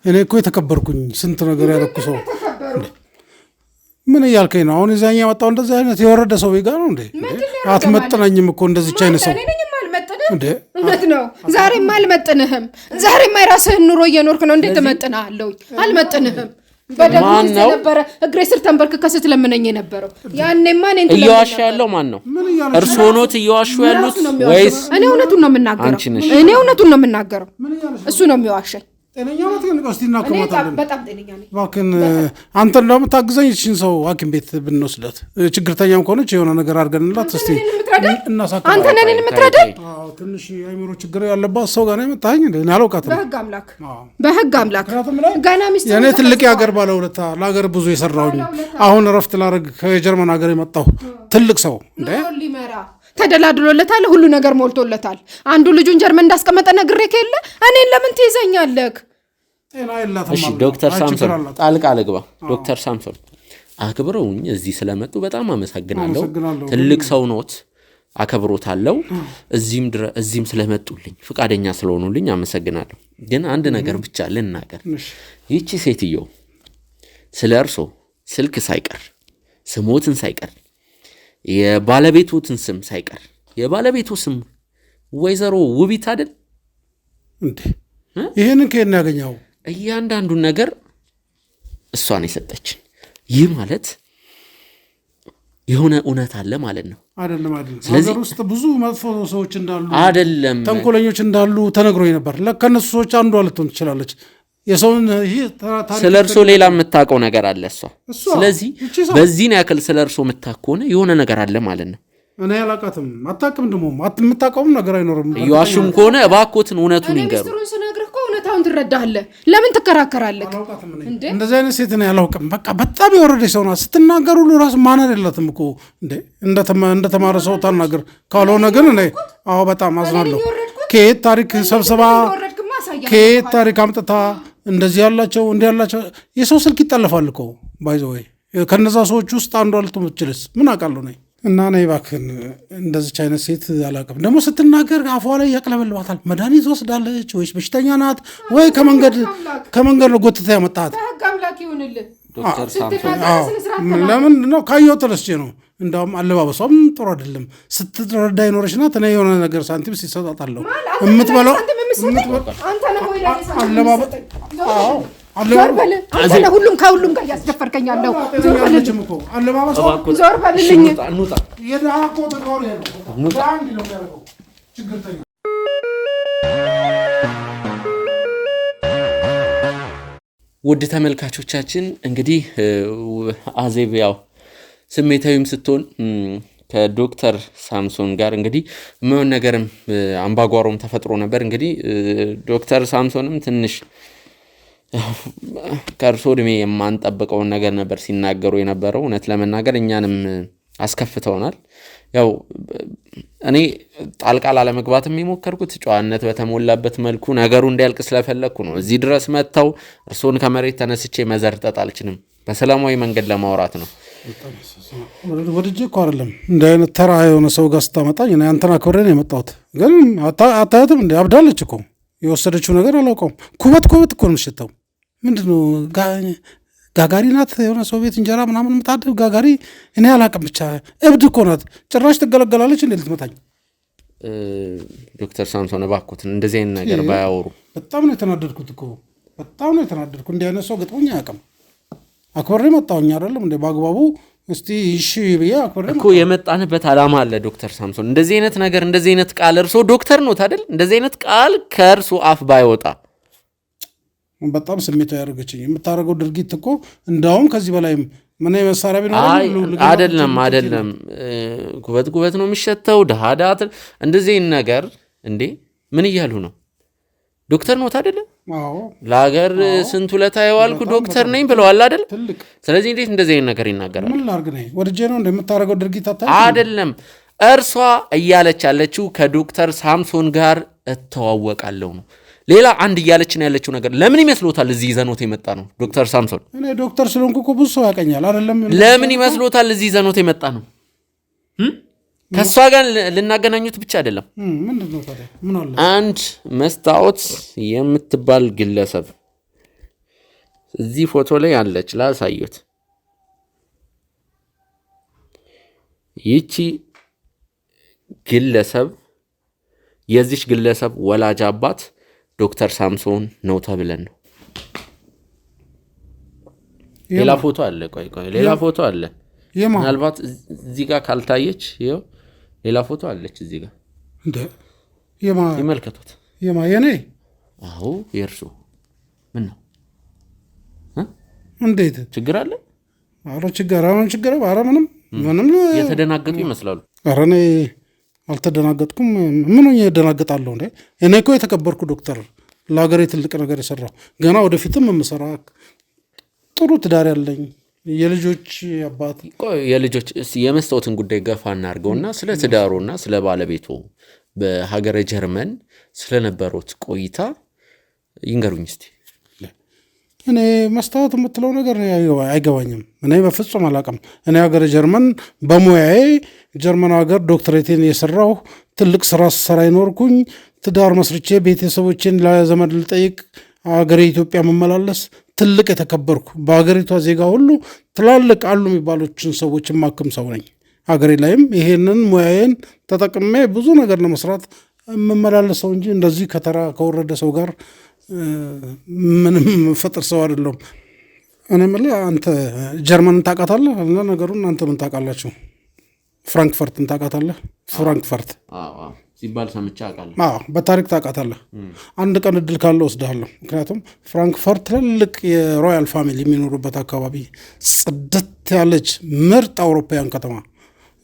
እኔ እኮ የተከበርኩኝ ስንት ነገር ያደረኩ ሰው። ምን እያልከኝ ነው አሁን? እዛኛ ያመጣው እንደዚህ አይነት የወረደ ሰው ይጋ ነው እንዴ? አትመጥነኝም እኮ እንደዚች አይነት ሰው እንዴ። እውነት ነው። ዛሬማ አልመጥንህም። ዛሬማ የራስህን ኑሮ እየኖርክ ነው። እንዴት እመጥንሃለሁ? አልመጥንህም። በደንብ ነበረ እግሬ ስር ተንበርክከህ ስትለምነኝ የነበረው። ያኔማ እኔን እየዋሻ ያለው ማን ነው? እርስዎ ኖት እየዋሹ ያሉት ወይስ? እኔ እውነቱን ነው የምናገረው። እኔ እውነቱን ነው የምናገረው። እሱ ነው የሚዋሸኝ። ጤነኛ ናት ግን እስቲ እናከማታለን። በጣም ጤነኛ ነኝ። እባክህን አንተ እንደምታግዘኝ እቺን ሰው ሐኪም ቤት ብንወስዳት፣ ችግርተኛም ከሆነች የሆነ ነገር አድርገንላት እስቲ እናሳክማት። አንተ ነን የምትረዳኝ? አዎ ትንሽ የአእምሮ ችግር ያለባት ሰው ጋር ነው የመጣኸኝ እንዴ? እኔ አላውቃትም። በህግ አምላክ ገና ሚስት የእኔ ትልቅ የሀገር ባለውለታ፣ ለሀገር ብዙ የሰራሁኝ፣ አሁን እረፍት ላደርግ ከጀርመን ሀገር የመጣሁ ትልቅ ሰው እንዴ ሊመራ ተደላድሎለታል። ሁሉ ነገር ሞልቶለታል። አንዱ ልጁን ጀርመን እንዳስቀመጠ ነግሬህ የለ? እኔን ለምን ትይዘኛለህ? ጤና የላትም። እሺ ዶክተር ሳምሶን ጣልቃ ልግባ። ዶክተር ሳምሶን አክብረውኝ እዚህ ስለመጡ በጣም አመሰግናለሁ። ትልቅ ሰው ኖት፣ አከብሮታለሁ። እዚህም ስለመጡልኝ ፍቃደኛ ስለሆኑልኝ አመሰግናለሁ። ግን አንድ ነገር ብቻ ልናገር። ይቺ ሴትዮ ስለ እርሶ ስልክ ሳይቀር ስሞትን ሳይቀር የባለቤቶትን ስም ሳይቀር የባለቤቱ ስም ወይዘሮ ውቢት አይደል እንዴ? ይሄንን ከየት ነው ያገኘው? እያንዳንዱን ነገር እሷን የሰጠችን። ይህ ማለት የሆነ እውነት አለ ማለት ነው። አይደለም። ሀገር ውስጥ ብዙ መጥፎ ሰዎች እንዳሉ፣ አይደለም ተንኮለኞች እንዳሉ ተነግሮኝ ነበር። ከእነሱ ሰዎች አንዷ ልትሆን ትችላለች። የሰውን ስለ እርሶ ሌላ የምታውቀው ነገር አለ እሷ። ስለዚህ በዚህን ያክል ስለ እርሶ የምታውቅ ከሆነ የሆነ ነገር አለ ማለት ነው። እኔ አላውቃትም። አታውቅም። ደግሞ የምታውቀውም ነገር አይኖርም። እየዋሹም ከሆነ እባክዎትን እውነቱን ይንገሩ። ሚስጥሩን ስነግርህ እኮ እውነት እውነታውን ትረዳለህ? ለምን ትከራከራለህ? እንደዚህ አይነት ሴት ነው ያላውቅም። በቃ በጣም የወረደች ሰው ናት። ስትናገር ሁሉ ራሱ ማነር የላትም እኮ እንደተማረ ሰው ታናገር። ካልሆነ ግን እኔ በጣም አዝናለሁ። ከየት ታሪክ ሰብስባ ከየት ታሪክ አምጥታ እንደዚህ ያላቸው እንዲህ ያላቸው የሰው ስልክ ይጠለፋል እኮ ባይዘ ወይ ከነዛ ሰዎች ውስጥ አንዷ ልትምችልስ ምን አውቃለሁ ነኝ። እና ነይ እባክህን እንደዚች አይነት ሴት አላውቅም። ደግሞ ስትናገር አፏ ላይ ያቅለበልባታል። መድኃኒት ወስዳለች ወይስ በሽተኛ ናት ወይ ከመንገድ ነው ጎትታ ያመጣት። ለምን ነው ካየው ተለስቼ ነው። እንዳውም አለባበሷም ጥሩ አይደለም። ስትረዳ ይኖረች ናት። እኔ የሆነ ነገር ሳንቲም ሲሰጣጣለሁ የምትበላው ሁሉም ከሁሉም ጋር እያስደፈርከኛለሁ። ዞር በልልኝ። ውድ ተመልካቾቻችን እንግዲህ አዜብ ያው ስሜታዊም ስትሆን ከዶክተር ሳምሶን ጋር እንግዲህ ምን ነገርም አምባጓሮም ተፈጥሮ ነበር። እንግዲህ ዶክተር ሳምሶንም ትንሽ ከእርሶ እድሜ የማንጠብቀውን ነገር ነበር ሲናገሩ የነበረው። እውነት ለመናገር እኛንም አስከፍተውናል። ያው እኔ ጣልቃ ላለመግባትም የሞከርኩት ጨዋነት በተሞላበት መልኩ ነገሩ እንዲያልቅ ስለፈለግኩ ነው። እዚህ ድረስ መጥተው እርሶን ከመሬት ተነስቼ መዘርጠጥ አልችልም። በሰላማዊ መንገድ ለማውራት ነው። ወድጄ እኮ አይደለም እንደ አይነት ተራ የሆነ ሰው ጋር ስታመጣኝ አንተን አክብሬ ነው የመጣሁት። ግን አታያትም እንደ አብዳለች እኮ የወሰደችው ነገር አላውቀውም። ኩበት እኮ ነው የምትሸተው። ምንድነው ጋጋሪ ናት። የሆነ ሰው ቤት እንጀራ ምናምን የምታድብ ጋጋሪ እኔ አላውቅም። ብቻ እብድ እኮ ናት። ጭራሽ ትገለገላለች እንዴ ልትመታኝ። ዶክተር ሳምሶን እባክዎትን እንደዚህ አይነት ነገር ባያወሩ። በጣም ነው የተናደድኩት እኮ በጣም ነው የተናደድኩት። እንዲህ አይነት ሰው ገጥሞኝ አያውቅም። አክብሬ መጣሁኝ አይደለም እንደ በአግባቡ እስቲ እሺ ብዬ አክብሬ እኮ የመጣንበት ዓላማ አለ። ዶክተር ሳምሶን እንደዚህ አይነት ነገር እንደዚህ አይነት ቃል እርሶ ዶክተር ነው አይደል? እንደዚህ አይነት ቃል ከእርሱ አፍ ባይወጣ በጣም ስሜታዊ ያደርገችኝ። የምታደርገው ድርጊት እኮ እንዳውም ከዚህ በላይም ምን መሳሪያ ቢኖር አይደለም ጉበት ነው የሚሸተው። ድሃዳት እንደዚህ ነገር እንዴ ምን እያሉ ነው? ዶክተር ነው አይደል? ለሀገር ስንት ውለታ የዋልኩ ዶክተር ነኝ ብለዋል አይደል? ስለዚህ እንዴት እንደዚህ አይነት ነገር ይናገራል? ምን ላድርግ ነኝ ወድጄ ነው እንደምታደርገው ድርጊት አይደለም። እርሷ እያለች ያለችው ከዶክተር ሳምሶን ጋር እተዋወቃለሁ ነው። ሌላ አንድ እያለችን ያለችው ነገር ለምን ይመስሎታል? እዚህ ይዘኖት የመጣ ነው ዶክተር ሳምሶን። እኔ ዶክተር ስለሆንኩ እኮ ብዙ ሰው ያቀኛል አይደለም? ለምን ይመስሎታል እዚህ ይዘኖት የመጣ ነው? ከእሷ ጋር ልናገናኙት ብቻ አይደለም። ምንድነው ታዲያ? ምን አለ? አንድ መስታወት የምትባል ግለሰብ እዚህ ፎቶ ላይ አለች። ላሳዩት። ይቺ ግለሰብ የዚች ግለሰብ ወላጅ አባት ዶክተር ሳምሶን ነው ተብለን ነው። ሌላ ፎቶ አለ። ቆይ ሌላ ፎቶ አለ። ምናልባት እዚህ ጋር ካልታየች ይኸው ሌላ ፎቶ አለች እዚህ ጋር እንደ ይመልከቱት። የኔ አዎ የእርሱ ምን ነው እንዴት ችግር አለ? ኧረ ምንም የተደናገጡ ይመስላሉ። ኧረ እኔ አልተደናገጥኩም። ምን ሆኜ እደናገጣለሁ እንዴ? እኔ እኮ የተከበርኩ ዶክተር ለሀገሬ ትልቅ ነገር የሰራው ገና ወደፊትም የምሰራ ጥሩ ትዳር ያለኝ የልጆች አባት። የልጆች የመስታወትን ጉዳይ ገፋ እናድርገውና ስለ ትዳሩና ስለ ባለቤቱ በሀገረ ጀርመን ስለነበሩት ቆይታ ይንገሩኝ እስቲ። እኔ መስታወት የምትለው ነገር አይገባኝም። እኔ በፍጹም አላውቅም። እኔ ሀገረ ጀርመን በሙያዬ ጀርመን ሀገር ዶክትሬቴን የሰራሁ ትልቅ ስራ ስሰራ ይኖርኩኝ ትዳር መስርቼ ቤተሰቦቼን ለዘመድ ልጠይቅ ሀገሬ ኢትዮጵያ መመላለስ ትልቅ የተከበርኩ በሀገሪቷ ዜጋ ሁሉ ትላልቅ አሉ የሚባሎችን ሰዎች የማክም ሰው ነኝ። ሀገሬ ላይም ይሄንን ሙያዬን ተጠቅሜ ብዙ ነገር ለመስራት የምመላለሰው እንጂ እንደዚህ ከተራ ከወረደ ሰው ጋር ምንም ፈጥር ሰው አይደለም። እኔ የምልህ አንተ ጀርመንን ታውቃታለህ? ነገሩን አንተ ምን ታውቃላችሁ? ፍራንክፈርትን ታውቃታለህ? ፍራንክፈርት ሲባል ሰምቼ አውቃለሁ። በታሪክ ታውቃታለህ? አንድ ቀን እድል ካለ ወስድሃለሁ። ምክንያቱም ፍራንክፈርት ትልልቅ የሮያል ፋሚሊ የሚኖሩበት አካባቢ፣ ጽድት ያለች ምርጥ አውሮፓውያን ከተማ።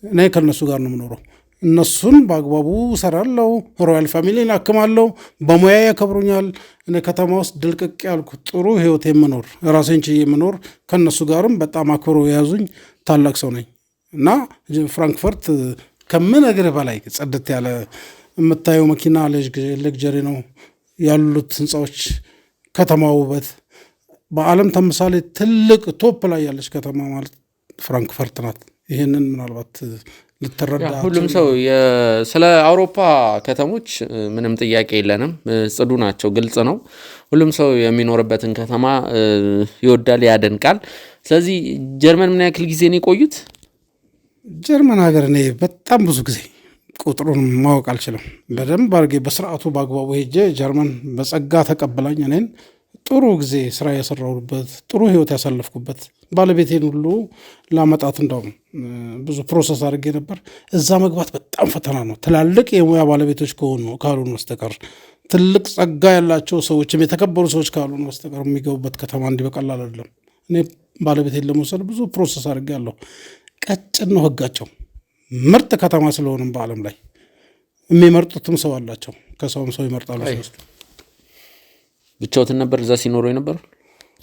እኔ ከነሱ ጋር ነው የምኖረው። እነሱን በአግባቡ እሰራለሁ። ሮያል ፋሚሊን አክማለሁ። በሙያ ያከብሩኛል። እኔ ከተማ ውስጥ ድልቅቅ ያልኩ ጥሩ ህይወት የምኖር ራሴን ችዬ የምኖር ከእነሱ ጋርም በጣም አክብሮ የያዙኝ ታላቅ ሰው ነኝ እና ፍራንክፈርት ከምነግርህ በላይ ጸድት ያለ የምታየው መኪና ሌግጀሪ ነው ያሉት ህንፃዎች፣ ከተማ ውበት፣ በዓለም ተምሳሌ ትልቅ ቶፕ ላይ ያለች ከተማ ማለት ፍራንክፈርት ናት። ይህንን ምናልባት ልትረዳ ሁሉም ሰው ስለ አውሮፓ ከተሞች ምንም ጥያቄ የለንም፣ ጽዱ ናቸው፣ ግልጽ ነው። ሁሉም ሰው የሚኖርበትን ከተማ ይወዳል፣ ያደንቃል። ስለዚህ ጀርመን ምን ያክል ጊዜ ነው የቆዩት? ጀርመን ሀገር እኔ በጣም ብዙ ጊዜ ቁጥሩን ማወቅ አልችልም። በደንብ አድርጌ በስርዓቱ በአግባቡ ሄጄ ጀርመን በጸጋ ተቀበላኝ። እኔን ጥሩ ጊዜ ስራ ያሰራሁበት ጥሩ ህይወት ያሳለፍኩበት ባለቤቴን ሁሉ ላመጣት እንደውም ብዙ ፕሮሰስ አድርጌ ነበር። እዛ መግባት በጣም ፈተና ነው። ትላልቅ የሙያ ባለቤቶች ካልሆኑ በስተቀር ትልቅ ጸጋ ያላቸው ሰዎችም የተከበሩ ሰዎች ካልሆኑ በስተቀር የሚገቡበት ከተማ እንዲህ በቀላል አይደለም። እኔ ባለቤቴን ለመውሰድ ብዙ ፕሮሰስ አድርጌ ያለሁ። ቀጭን ነው ህጋቸው። ምርጥ ከተማ ስለሆንም በዓለም ላይ የሚመርጡትም ሰው አላቸው። ከሰውም ሰው ይመርጣሉ። ብቻዎትን ነበር እዛ ሲኖሩ የነበር?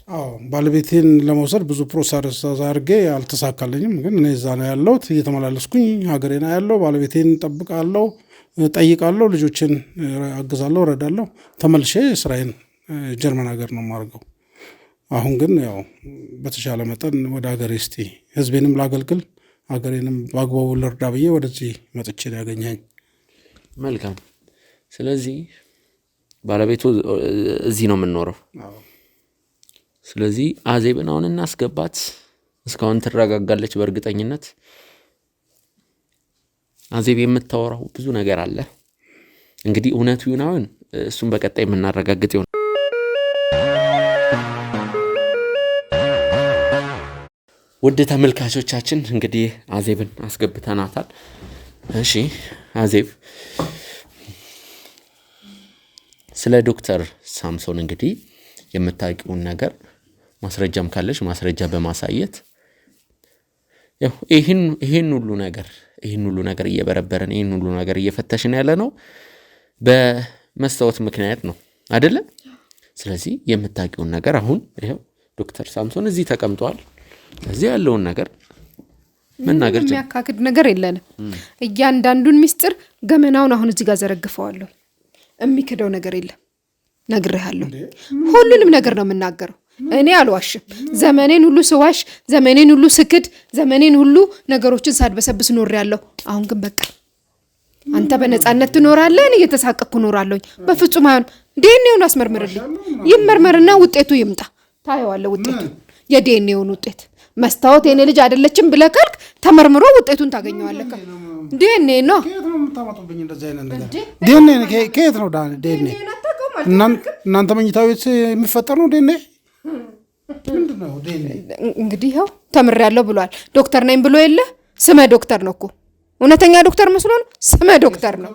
አዎ ባለቤቴን ለመውሰድ ብዙ ፕሮሰስ አድርጌ አልተሳካለኝም። ግን እኔ እዛ ነው ያለሁት። እየተመላለስኩኝ ሀገሬና ያለው ባለቤቴን ጠብቃለሁ፣ ጠይቃለሁ፣ ልጆችን አግዛለሁ፣ እረዳለሁ። ተመልሼ ስራዬን ጀርመን ሀገር ነው የማደርገው። አሁን ግን ያው በተሻለ መጠን ወደ ሀገሬ እስቲ ህዝቤንም ላገልግል ሀገሬንም በአግባቡ ልርዳ ብዬ ወደዚህ መጥቼ ያገኘኝ። መልካም። ስለዚህ ባለቤቱ እዚህ ነው የምንኖረው። ስለዚህ አዜብን አሁን እናስገባት። እስካሁን ትረጋጋለች በእርግጠኝነት። አዜብ የምታወራው ብዙ ነገር አለ። እንግዲህ እውነቱ ይሁን አሁን እሱን በቀጣይ የምናረጋግጥ ይሆናል። ውድ ተመልካቾቻችን እንግዲህ አዜብን አስገብተናታል። እሺ አዜብ፣ ስለ ዶክተር ሳምሶን እንግዲህ የምታውቂውን ነገር ማስረጃም ካለሽ ማስረጃ በማሳየት ያው ይሄን ሁሉ ነገር እየበረበረን ይሄን ሁሉ ነገር እየፈተሽን ያለ ነው በመስታወት ምክንያት ነው አይደለ? ስለዚህ የምታውቂውን ነገር አሁን ይሄው ዶክተር ሳምሶን እዚህ ተቀምጧል። እዚህ ያለውን ነገር መናገር የሚያካክድ ነገር የለንም። እያንዳንዱን ሚስጥር ገመናውን አሁን እዚህ ጋር ዘረግፈዋለሁ። የሚክደው ነገር የለም። ነግሬሃለሁ። ሁሉንም ነገር ነው የምናገረው። እኔ አልዋሽም። ዘመኔን ሁሉ ስዋሽ፣ ዘመኔን ሁሉ ስክድ፣ ዘመኔን ሁሉ ነገሮችን ሳድበሰብስ ኖሬያለሁ። አሁን ግን በቃ አንተ በነፃነት ትኖራለህ፣ እኔ እየተሳቀቅኩ እኖራለሁኝ። በፍጹም አይሆን። ዲኤንኤውን አስመርምርልኝ። ይመርመርና ውጤቱ ይምጣ። ታየዋለህ ውጤቱ፣ የዲኤንኤውን ውጤት። መስታወት የኔ ልጅ አይደለችም ብለህ ካልክ ተመርምሮ ውጤቱን ታገኘዋለህ። ዲኤንኤ ነው። ከየት ነው የምታመጡብኝ እንደዚህ አይነት ነገር? ዲኤንኤ ከየት ነው ዲኤንኤ? እናንተ መኝታ ቤት የሚፈጠር ነው ዲኤንኤ? ምንድን ነው ዲኤንኤ? እንግዲህ ይኸው ተምሬያለሁ ብሏል። ዶክተር ነኝ ብሎ የለ ስመ ዶክተር ነው እኮ። እውነተኛ ዶክተር መስሎ ነው። ስመ ዶክተር ነው።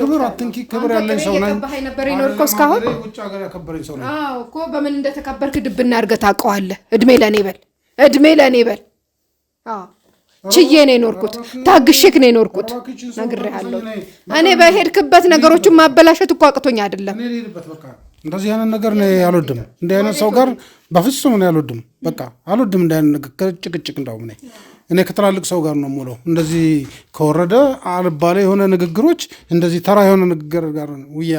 ክብር አትንኪ። ክብር ያለኝ ሰው ነኝ። የከበረኝ ነበር የኖርከው እስካሁን። ውጭ ሀገር ያከበረኝ ሰው ነኝ። አዎ እኮ በምን እንደተከበርክ ድብና አድርገህ ታውቀዋለህ። እድሜ ለኔ በል፣ እድሜ ለኔ በል። አዎ ችዬ ነው የኖርኩት፣ ታግሼክ ነው የኖርኩት። ነግሬሃለሁ። እኔ በሄድክበት ነገሮችን ማበላሸት እኮ አቅቶኝ አይደለም። እንደዚህ አይነት ነገር ነው ያልወድም። እንዲህ አይነት ሰው ጋር በፍጹም ነው ያልወድም። በቃ አልወድም እንዲህ አይነት ነገር፣ ጭቅጭቅ። እንዳውም እኔ ከትላልቅ ሰው ጋር ነው የምውለው። እንደዚህ ከወረደ አልባሌ የሆነ ንግግሮች፣ እንደዚህ ተራ የሆነ ንግግር ጋር ውዬ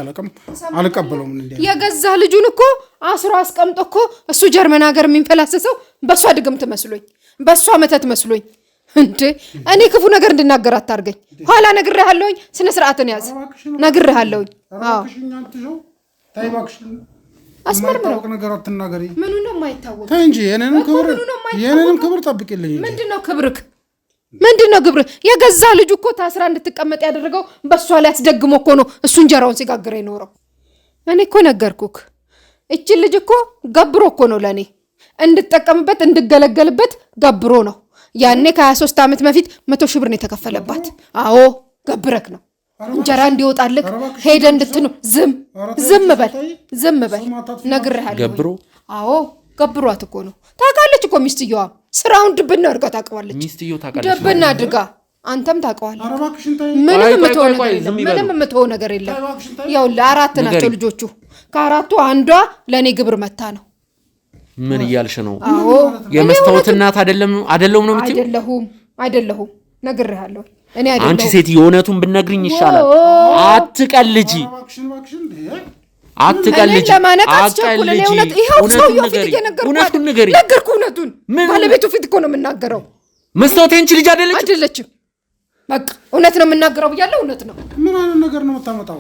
አልቀበለውም። የገዛ ልጁን እኮ አስሮ አስቀምጦ እኮ እሱ ጀርመን ሀገር የሚንፈላሰሰው በእሷ ድግምት መስሎኝ፣ በእሷ መተት መስሎኝ። እንዴ እኔ ክፉ ነገር እንድናገር አታርገኝ። ኋላ ነግሬሃለሁኝ። ስነ ስርዓትን ያዝ። ነግሬሃለሁኝ። አዎ አስመርምረው ነገር አትናገሪ። ምኑ ነው የማይታወቅ? ተይ እንጂ የኔንም ክብር ጠብቂልኝ። ምንድነው ክብርክ? ምንድነው ግብር? የገዛ ልጁ እኮ ታስራ እንድትቀመጥ ያደረገው በእሷ ላይ አስደግሞ እኮ ነው እሱ እንጀራውን ሲጋግር የኖረው። እኔ እኮ ነገርኩክ። እችን ልጅ እኮ ገብሮ እኮ ነው ለእኔ እንድጠቀምበት እንድገለገልበት ገብሮ ነው። ያኔ ከ23 ዓመት በፊት 100 ሺህ ብር ነው የተከፈለባት። አዎ ገብረክ ነው እንጀራ እንዲወጣልክ ሄደ እንድትኑ። ዝም በል ነግሬሃለሁ። ገብሮ? አዎ ገብሯት እኮ ነው። ታውቃለች እኮ ሚስትየዋ። ስራውን ድብና አድርጋ ታውቀዋለች። ሚስትየው ታውቃለች። ድብና አድርጋ አንተም ታውቀዋለህ። ኧረ እባክሽን ተይ። ምንም ቆይ፣ የምትሆው ቆይ፣ ነገር ቆይ፣ የለም። ዝም ይበሉ። ምንም የምትሆው ነገር የለም። እባክሽን ተይ። ይኸውልህ 4 ናቸው ንገሪኝ። ልጆቹ። ከ4ቱ አንዷ ለእኔ ግብር መታ ነው። ምን እያልሽ ነው? አዎ የመስታወት እናት አይደለሁም ነው የምትይው? አይደለሁም ነግሬሃለሁ። እኔ አንቺ አይደለሁም። ሴት የእውነቱን ብነግርኝ ይሻላል። አትቀልጂ፣ እባክሽን እንዴ አትቀልጂ፣ እኔን ለማነቅ አትቸኩል። እኔ እውነት ይኸው ሰውዬው ፊት እየነገርኩህ እውነቱን ንገሪኝ። ነገርኩህ። እውነቱን ባለቤቱ ፊት እኮ ነው የምናገረው። መስታወት አንቺ ልጅ አይደለችም። በቃ እውነት ነው የምናገረው ብያለሁ። እውነት ነው። ምን አይነት ነገር ነው የምታመጣው?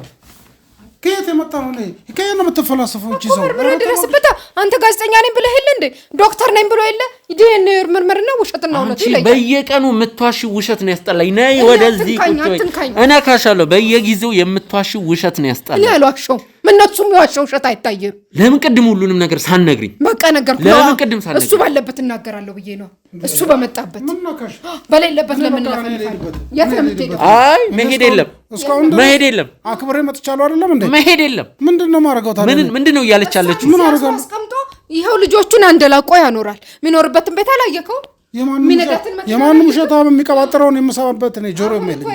ከየት የመጣ ነው? ከየት ነው የምትፈላሰፈው? እቺ ሰው ምርመራ ድረስበታ። አንተ ጋዜጠኛ ነኝ ብለህ የለ እንዴ? ዶክተር ነኝ ብሎ የለ? ዲኤንኤ ምርመራና ውሸትና እውነት ይለያል። በየቀኑ የምትዋሺው ውሸት ነው ያስጠላኝ። ነይ ወደዚህ አትንካኝ። እነካሻለሁ። በየጊዜው የምትዋሺው ውሸት ነው ያስጠላኝ። እኔ አልዋሸሁም። ምን ነው እሱም የዋሸው ውሸት አይታየም? ለምን ቅድም ሁሉንም ነገር ሳትነግሪኝ? በቃ ነገርኩህ። ለምን ቅድም ሳትነግሪኝ? እሱ ባለበት እናገራለሁ ብዬ ነው። እሱ በመጣበት ምን ነካሽ? በሌለበት ለምን እንለፈልፋለን? የት ነው የምትሄደው? አይ መሄድ የለም እስካሁን መሄድ የለም። አክብሬ መጥቻለሁ አይደለም እንዴ? መሄድ የለም። ምንድነው ማረጋው ታዲያ? ምንድነው እያለች ያለችው? ምን አረጋው? አስቀምጦ ይኸው ልጆቹን አንደላቆ ያኖራል። የሚኖርበትን ቤት አላየከው? የማንም ውሸታ የሚቀባጥረውን የምሰማበት እኔ ጆሮ የሚልኝ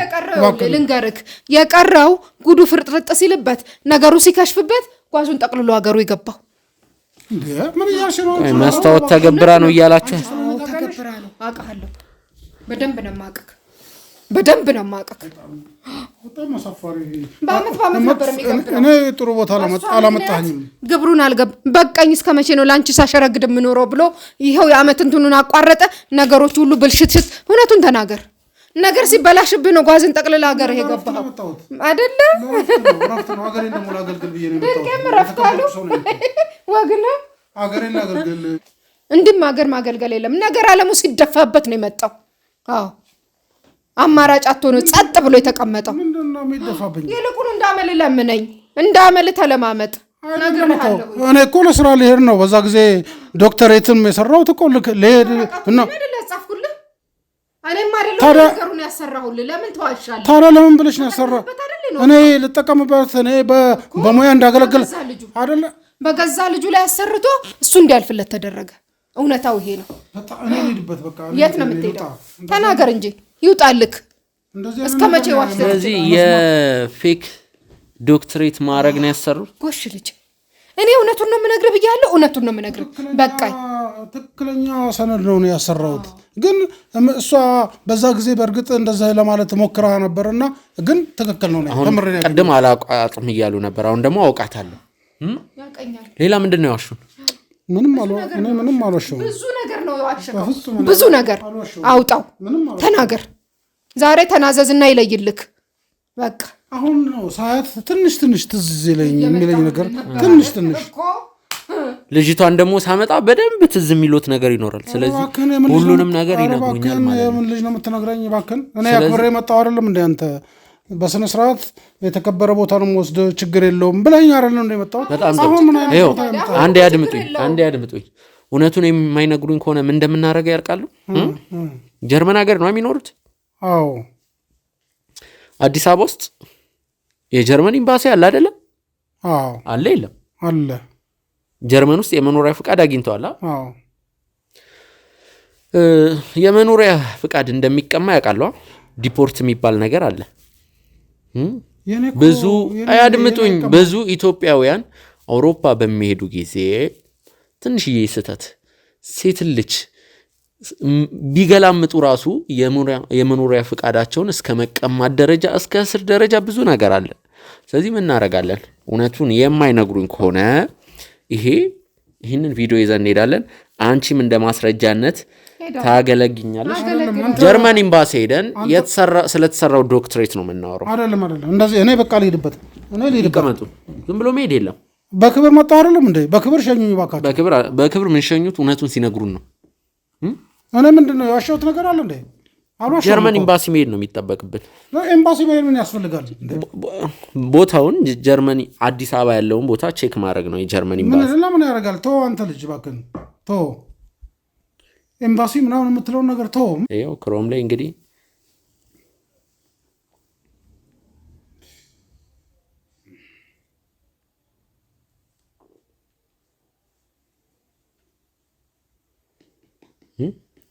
ልንገርህ፣ የቀረው ጉዱ ፍርጥርጥ ሲልበት ነገሩ ሲከሽፍበት ጓዙን ጠቅልሎ ሀገሩ የገባው ምን እያልሽ ነው? መስታወት ተገብራ ነው እያላችሁ? ተገብራ ነው። አውቃለሁ። በደንብ ነው የማውቅህ። በደንብ ነው የማውቅህ። በጣም አሳፋሪ። በአመት ነበር የሚገብረው። እኔ ጥሩ ቦታ አላመጣኝም። ግብሩን በቃኝ። እስከ መቼ ነው ለአንቺ ሳሸረግድ የምኖረው ብሎ ይኸው የአመት እንትኑን አቋረጠ። ነገሮች ሁሉ ብልሽትሽት። እውነቱን ተናገር። ነገር ሲበላሽብህ ነው ጓዝን ጠቅልላ ሀገር የገባኸው አይደለ? ረፍት ነው። ሀገሬን ደግሞ ላገልግል ብዬ ነው የመጣሁት። ረፍት አሉ ወግ ነው። ሀገሬን ላገልግል። እንድም ሀገር ማገልገል የለም። ነገር አለሙ ሲደፋበት ነው የመጣው። አዎ አማራጭ አጥቶ ነው ጸጥ ብሎ የተቀመጠው። ምንድነው የሚደፋብኝ? ይልቁን እንዳመል ለምነኝ፣ እንዳመል ተለማመጥ። እኔ እኮ ለስራ ልሄድ ነው። በዛ ጊዜ ዶክተሬትም የሰራሁት እኮ ልሄድ እና ጻፍኩልህ። እኔም አይደለም ነገሩን ያሰራሁልህ። ለምን ተዋሻለህ? ታዲያ ለምን ብለሽ ነው ያሰራ? እኔ ልጠቀምበት፣ እኔ በሙያ እንዳገለግል አይደለ? በገዛ ልጁ ላይ አሰርቶ እሱ እንዲያልፍለት ተደረገ። እውነታው ይሄ ነው። እኔ ልሂድበት በቃ። የት ነው የምትሄደው? ተናገር እንጂ ይውጣልክ። እስከ መቼ ዋሽተህ? ስለዚህ የፌክ ዶክትሬት ማድረግ ነው ያሰሩት። ጎሽ ልጅ፣ እኔ እውነቱን ነው የምነግርህ ብያለሁ። እውነቱን ነው የምነግርህ። በቃኝ። ትክክለኛ ሰነድ ነው ያሰራሁት። ግን እሷ በዛ ጊዜ በእርግጥ እንደዛ ለማለት ሞክራ ነበርና ግን ትክክል ነው። ተምሬ ነው። ቅድም አላውቃትም እያሉ ነበር። አሁን ደግሞ አውቃታለሁ። ሌላ ምንድን ነው ያዋሹን? ምንም አልዋሸሁም። ብዙ ነገር ነው የዋሸኸው። ብዙ ነገር አውጣው፣ ተናገር። ዛሬ ተናዘዝና ይለይልክ። በቃ አሁን ነው ሰዓት ትንሽ ትዝ የሚለኝ ነገር ትንሽ ልጅቷን ደግሞ ሳመጣ በደንብ ትዝ የሚሉት ነገር ይኖራል። ስለዚህ ሁሉንም ነገር ይነግሩኛል ማለት ነው። ምን ልጅ ነው የምትነግረኝ? እባክህን እኔ አክብሬ መጣሁ አይደለም እንደ አንተ በስነ ስርዓት የተከበረ ቦታ ነው ወስደ ችግር የለውም ብለኝ አይደለም እንደ መጣሁት። አንዴ አድምጡኝ። እውነቱን የማይነግሩኝ ከሆነ ምን እንደምናደርገው ያርቃሉ። ጀርመን ሀገር ነው የሚኖሩት። አዎ አዲስ አበባ ውስጥ የጀርመን ኤምባሲ አለ አይደለም? አዎ አለ። የለም አለ። ጀርመን ውስጥ የመኖሪያ ፍቃድ አግኝተዋል። አዎ የመኖሪያ ፍቃድ እንደሚቀማ ያውቃሉ። ዲፖርት የሚባል ነገር አለ። ብዙ ኢትዮጵያውያን አውሮፓ በሚሄዱ ጊዜ ትንሽዬ ስህተት ሴት ልጅ ቢገላምጡ ራሱ የመኖሪያ ፍቃዳቸውን እስከ መቀማት ደረጃ፣ እስከ እስር ደረጃ ብዙ ነገር አለ። ስለዚህ ምን እናደርጋለን? እውነቱን የማይነግሩኝ ከሆነ ይህንን ቪዲዮ ይዘን እንሄዳለን። አንቺም እንደ ማስረጃነት ታገለግኛለች። ጀርመን ኤምባሲ ሄደን ስለተሰራው ዶክትሬት ነው የምናወራው። አይደለም እንደዚህ። እኔ በቃ ልሄድበት። ይቀመጡ። ዝም ብሎ መሄድ የለም። በክብር መጣ አይደለም እንዴ? በክብር ሸኙኝ እባካችሁ። በክብር ምን ሸኙት? እውነቱን ሲነግሩን ነው። እኔ ምንድን ነው የዋሸሁት ነገር አለ እንዴ? ጀርመን ኤምባሲ መሄድ ነው የሚጠበቅብን። ኤምባሲ መሄድ ምን ያስፈልጋል? ቦታውን ጀርመን አዲስ አበባ ያለውን ቦታ ቼክ ማድረግ ነው የጀርመን ኤምባሲ። ለምን ያደርጋል? ተው አንተ ልጅ እባክህን ተው። ኤምባሲ ምናምን የምትለውን ነገር ተው። ይኸው ክሮም ላይ እንግዲህ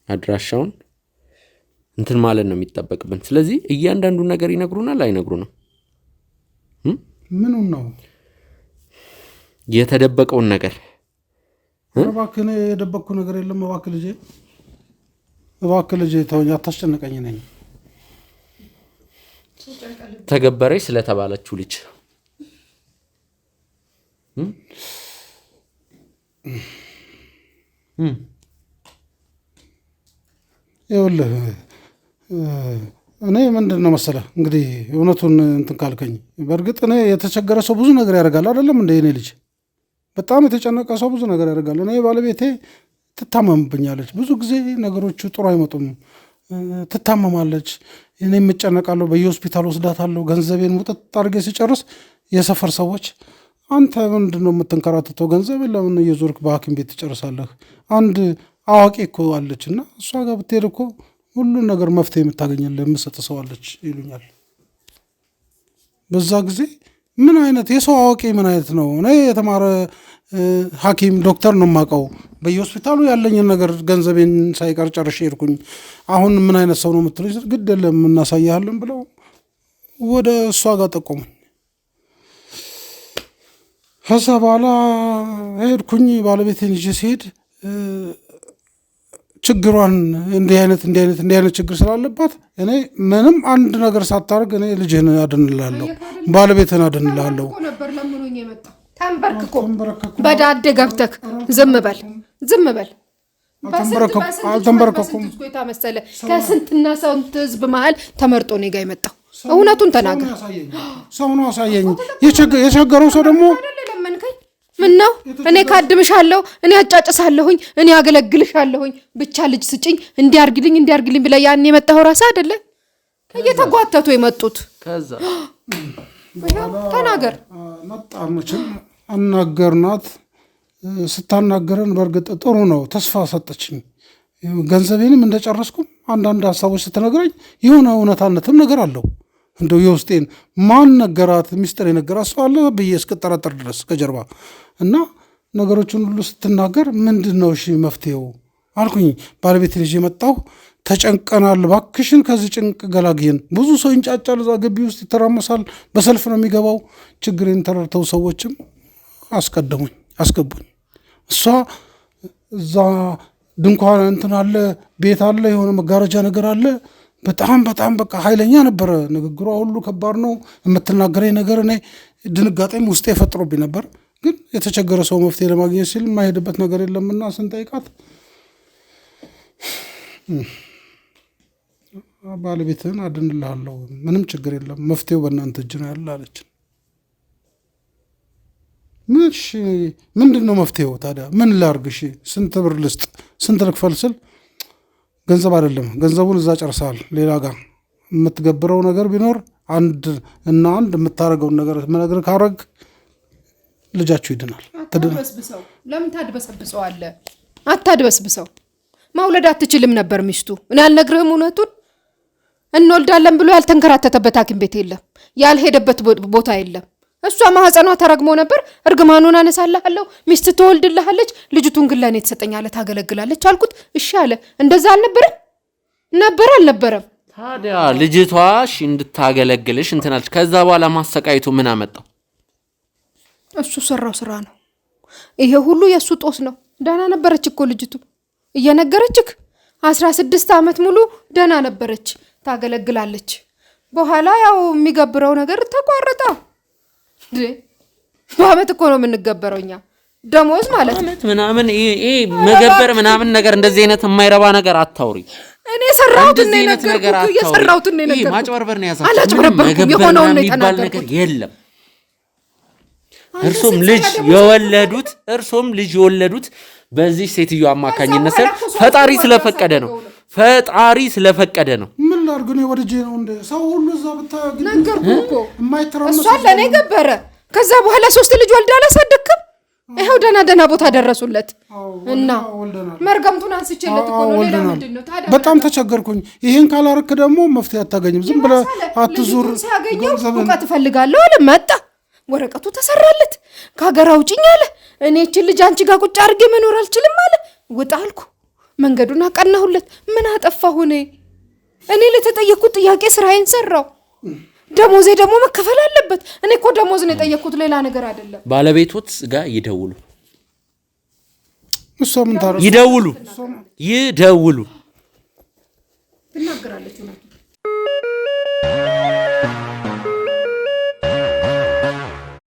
አድራሻውን እንትን ማለት ነው የሚጠበቅብን። ስለዚህ እያንዳንዱ ነገር ይነግሩናል አይነግሩንም? ምኑን ነው የተደበቀውን ነገር? እባክህ የደበቅኩ ነገር የለም። እባክህ ልጄ ተወኝ፣ አታስጨንቀኝ። ነኝ ተገበረች ስለተባለችው ልጅ ይኸውልህ እኔ ምንድን ነው መሰለህ እንግዲህ እውነቱን እንትን ካልከኝ፣ በእርግጥ እኔ የተቸገረ ሰው ብዙ ነገር ያደርጋል አይደለም እንደ እኔ ልጅ በጣም የተጨነቀ ሰው ብዙ ነገር ያደርጋል። እኔ ባለቤቴ ትታመምብኛለች፣ ብዙ ጊዜ ነገሮቹ ጥሩ አይመጡም፣ ትታመማለች። እኔ የምጨነቃለሁ፣ በየሆስፒታል ወስዳታለሁ። ገንዘቤን ሙጥጥ አድርጌ ሲጨርስ የሰፈር ሰዎች አንተ ምንድን ነው የምትንከራትተው? ገንዘቤን ለምን እየዞርክ በሐኪም ቤት ትጨርሳለህ? አንድ አዋቂ እኮ አለች እና እሷ ጋር ብትሄድ እኮ ሁሉን ነገር መፍትሄ የምታገኝልህ የምሰጥ ሰው አለች ይሉኛል። በዛ ጊዜ ምን አይነት የሰው አዋቂ ምን አይነት ነው? እኔ የተማረ ሐኪም ዶክተር ነው የማውቀው። በየሆስፒታሉ ያለኝን ነገር ገንዘቤን ሳይቀር ጨርሼ ሄድኩኝ። አሁን ምን አይነት ሰው ነው የምትሉኝ? ግድ የለም እናሳያለን ብለው ወደ እሷ ጋር ጠቆሙኝ። ከዛ በኋላ ሄድኩኝ። ባለቤቴን ይዤ ሲሄድ ችግሯን እንዲህ አይነት ችግር ስላለባት እኔ ምንም አንድ ነገር ሳታርግ እኔ ልጅህን አድንላለሁ፣ ባለቤትን አድንላለሁ ነበር ለምኖኝ የመጣው። ተንበርክኮ በዳደ ገብተክ ዝም በል አልተንበረከኩም። መሰለ ከስንትና ስንት ህዝብ መሀል ተመርጦ እኔ ጋ የመጣው። እውነቱን ተናገር። ሰው ነው አሳየኝ። የቸገረው ሰው ደግሞ ምን ነው? እኔ ካድምሻለሁ፣ እኔ አጫጭሳለሁኝ፣ እኔ አገለግልሻለሁኝ፣ ብቻ ልጅ ስጭኝ፣ እንዲያርግልኝ ብለህ ያን የመጣው ራስ አይደለ? እየተጓተቱ የመጡት ከዛ ተናገር። መጣመችን አናገርናት። ስታናገረን በእርግጥ ጥሩ ነው፣ ተስፋ ሰጠችኝ። ገንዘቤንም እንደጨረስኩም አንዳንድ ሀሳቦች ስትነግረኝ የሆነ እውነታነትም ነገር አለው። እንደው የውስጤን ማን ነገራት ሚስጥር የነገራት ሰው አለ ብዬ እስክጠረጠር ድረስ ከጀርባ እና ነገሮችን ሁሉ ስትናገር ምንድን ነው እሺ መፍትሄው አልኩኝ። ባለቤት ልጅ የመጣሁ ተጨንቀናል፣ ባክሽን ከዚህ ጭንቅ ገላግየን። ብዙ ሰው ይንጫጫል፣ እዛ ግቢ ውስጥ ይተራመሳል፣ በሰልፍ ነው የሚገባው። ችግሬን ተረድተው ሰዎችም አስገቡኝ። እሷ እዛ ድንኳን እንትን አለ፣ ቤት አለ፣ የሆነ መጋረጃ ነገር አለ። በጣም በቃ ኃይለኛ ነበረ ንግግሯ ሁሉ ከባድ ነው። የምትናገረኝ ነገር እኔ ድንጋጤም ውስጤ የፈጥሮብኝ ነበር። ግን የተቸገረ ሰው መፍትሄ ለማግኘት ሲል የማይሄድበት ነገር የለምና ስንጠይቃት ባለቤትህን አድንልሃለሁ፣ ምንም ችግር የለም፣ መፍትሄው በእናንተ እጅ ነው ያለ አለችን። ምንድን ነው መፍትሄው ታዲያ? ምን ላርግሽ? ስንት ብር ልስጥ? ስንት ልክፈል ስል ገንዘብ አይደለም፣ ገንዘቡን እዛ ጨርሰሃል። ሌላ ጋር የምትገብረው ነገር ቢኖር አንድ የምታደርገውን ነገር ምነግር ካረግ ልጃችሁ ይድናል። ለምን ታድበሰብሰዋለህ? አታድበስብሰው። ማውለድ አትችልም ነበር ሚስቱ። እኔ አልነግርህም እውነቱን? እንወልዳለን ብሎ ያልተንከራተተበት ሐኪም ቤት የለም፣ ያልሄደበት ቦታ የለም። እሷ ማህፀኗ ተረግሞ ነበር። እርግማኑን አነሳልሃለሁ፣ ሚስት ትወልድልሃለች፣ ልጅቱን ግን ለእኔ ትሰጠኛለህ፣ ታገለግላለች አልኩት። እሺ አለ። እንደዛ አልነበረም? ታዲያ ልጅቷ እንድታገለግልሽ እንትናለች። ከዛ በኋላ ማሰቃይቱ ምን አመጣው? እሱ ሰራው ስራ ነው። ይሄ ሁሉ የእሱ ጦስ ነው። ደህና ነበረች እኮ ልጅቱ፣ እየነገረችክ 16 ዓመት ሙሉ ደህና ነበረች፣ ታገለግላለች። በኋላ ያው የሚገብረው ነገር ተቋረጠ። በአመት እኮ ነው የምንገበረው እኛ፣ ደሞዝ ማለት ነው ምናምን። ይሄ መገበር ምናምን ነገር እንደዚህ አይነት የማይረባ ነገር አታውሪ። እኔ ሰራሁትን ነው የነገርኩህ፣ የሰራሁትን ነው የነገርኩህ። ማጭበርበር ነው ያሳችሁ። አላጭበረበርኩም፣ የሆነውን ነው የተናገርኩት። ነገር የለም። እርሶም ልጅ የወለዱት በዚህ ሴትዮ አማካኝነት ፈጣሪ ስለፈቀደ ነው። ምን ላድርግ ነው? ወድጄ ነው እንደ ሰው ሁሉ እዛ ብታግኝ ነገርኩህ እኮ የማይተራመስ እሷ ለኔ ገበረ። ከዛ በኋላ 3 ልጅ ወልዳ አላሳደግክም። ይሄው ደህና ቦታ ደረሱለት እና መርገምቱን አንስቼለት እኮ ነው። ሌላ ምንድን ነው ታዲያ? በጣም ተቸገርኩኝ። ይሄን ካላረክ ደግሞ መፍትሄ አታገኝም። ዝም ብለህ አትዙር። እውቀት እፈልጋለሁ አለ። መጣ፣ ወረቀቱ ተሰራለት፣ ከሀገር አውጭኝ አለ። እኔ እችን ልጅ አንቺ ጋር ቁጭ አድርጌ መኖር አልችልም አለ። ውጣ አልኩ፣ መንገዱን አቀናሁለት። ምን አጠፋሁ እኔ? እኔ ለተጠየቅኩት ጥያቄ ስራዬን ሰራው። ደሞዜ ደግሞ መከፈል አለበት። እኔ እኮ ደሞዝ ነው የጠየቅኩት፣ ሌላ ነገር አይደለም። ባለቤቶት ጋር ይደውሉ፣ እሷ ምን ታረጋለች? ይደውሉ